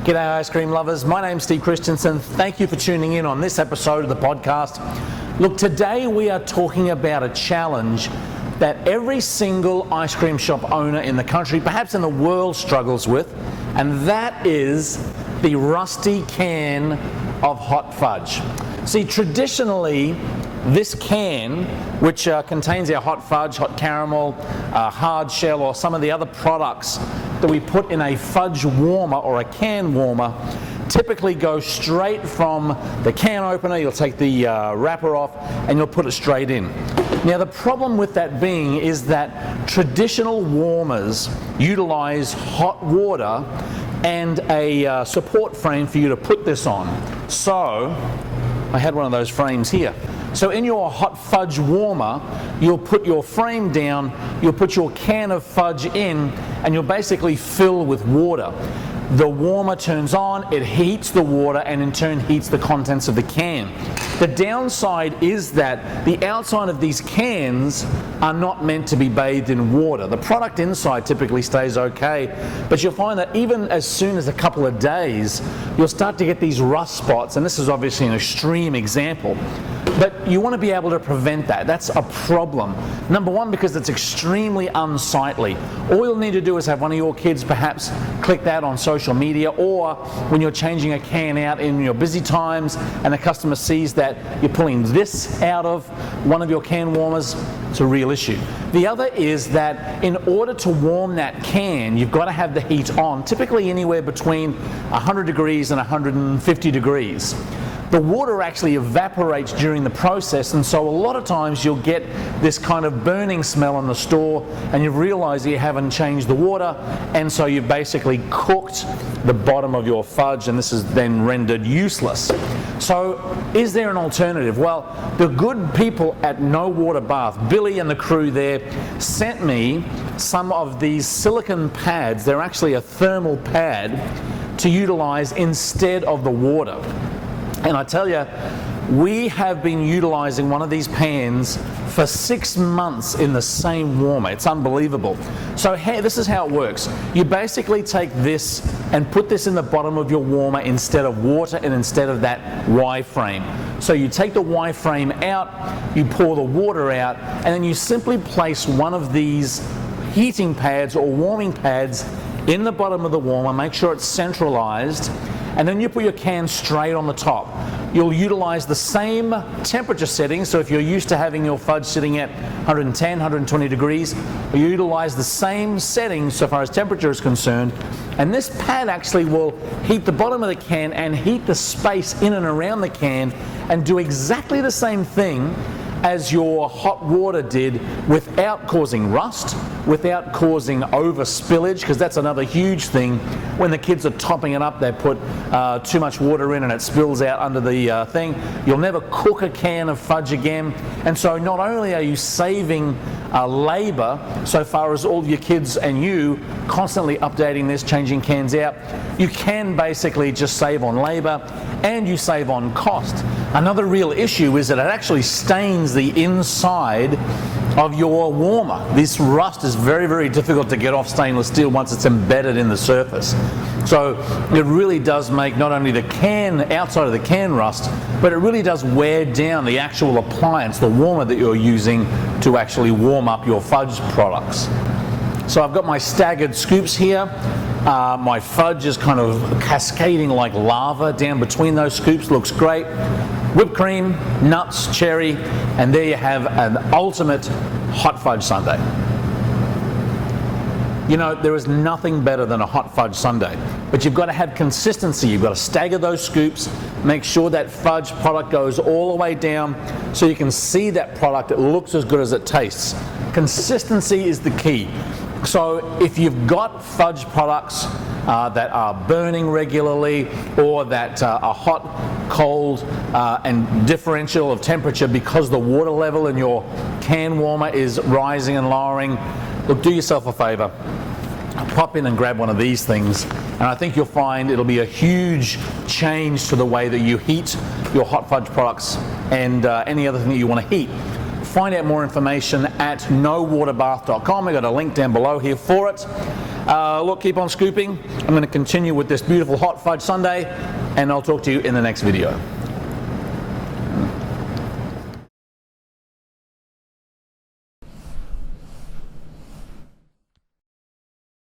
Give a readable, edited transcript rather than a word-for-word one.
G'day ice cream lovers, my name's Steve Christensen. Thank you for tuning in on this episode of the podcast. Look, today we are talking about a challenge that every single ice cream shop owner in the country, perhaps in the world, struggles with, and that is the rusty can of hot fudge. See, traditionally, this can, which contains our hot fudge, hot caramel, hard shell, or some of the other products that we put in a fudge warmer or a can warmer, typically goes straight from the can opener. You'll take the wrapper off and you'll put it straight in. Now, the problem with that being is that traditional warmers utilize hot water and a support frame for you to put this on. So, I had one of those frames here. So in your hot fudge warmer, you'll put your frame down, you'll put your can of fudge in, and you'll basically fill with water. The warmer turns on, it heats the water, and in turn heats the contents of the can. The downside is that the outside of these cans are not meant to be bathed in water. The product inside typically stays okay, but you'll find that even as soon as a couple of days, you'll start to get these rust spots, and this is obviously an extreme example. But you want to be able to prevent that. That's a problem. Number one, because it's extremely unsightly. All you'll need to do is have one of your kids perhaps click that on social media, or when you're changing a can out in your busy times and the customer sees that you're pulling this out of one of your can warmers, it's a real issue. The other is that in order to warm that can, you've got to have the heat on, typically anywhere between 100 degrees and 150 degrees. The water actually evaporates during the process, and so a lot of times you'll get this kind of burning smell in the store, and you realize that you haven't changed the water, and so you've basically cooked the bottom of your fudge, and this is then rendered useless. So is there an alternative? Well, the good people at No Water Bath, Billy and the crew there, sent me some of these silicone pads. They're actually a thermal pad to utilize instead of the water. And I tell you, we have been utilizing one of these pans for 6 months in the same warmer. It's unbelievable. So this is how it works. You basically take this and put this in the bottom of your warmer instead of water and instead of that Y frame. So you take the Y frame out, you pour the water out, and then you simply place one of these heating pads or warming pads in the bottom of the warmer. Make sure it's centralized. And then you put your can straight on the top. You'll utilize the same temperature settings, so if you're used to having your fudge sitting at 110, 120 degrees, you utilize the same settings so far as temperature is concerned, and this pad actually will heat the bottom of the can and heat the space in and around the can and do exactly the same thing as your hot water did without causing rust, without causing over spillage, because that's another huge thing. When the kids are topping it up, they put too much water in and it spills out under the thing. You'll never cook a can of fudge again. And so not only are you saving labor so far as all your kids and you constantly updating this, changing cans out, you can basically just save on labor and you save on cost. Another real issue is that it actually stains the inside of your warmer. This rust is very, very difficult to get off stainless steel once it's embedded in the surface. So it really does make not only the can, outside of the can rust, but it really does wear down the actual appliance, the warmer that you're using to actually warm up your fudge products. So I've got my staggered scoops here. My fudge is kind of cascading like lava down between those scoops. Looks great. Whipped cream, nuts, cherry, and there you have an ultimate hot fudge sundae. You know, there is nothing better than a hot fudge sundae, but you've got to have consistency. You've got to stagger those scoops, make sure that fudge product goes all the way down so you can see that product. It looks as good as it tastes. Consistency is the key. So if you've got fudge products that are burning regularly, or that are hot, cold, and differential of temperature because the water level in your can warmer is rising and lowering, look, do yourself a favor. Pop in and grab one of these things, and I think you'll find it'll be a huge change to the way that you heat your hot fudge products and any other thing that you want to heat. Find out more information at nowaterbath.com. I've got a link down below here for it. Look, keep on scooping. I'm going to continue with this beautiful hot fudge sundae, and I'll talk to you in the next video.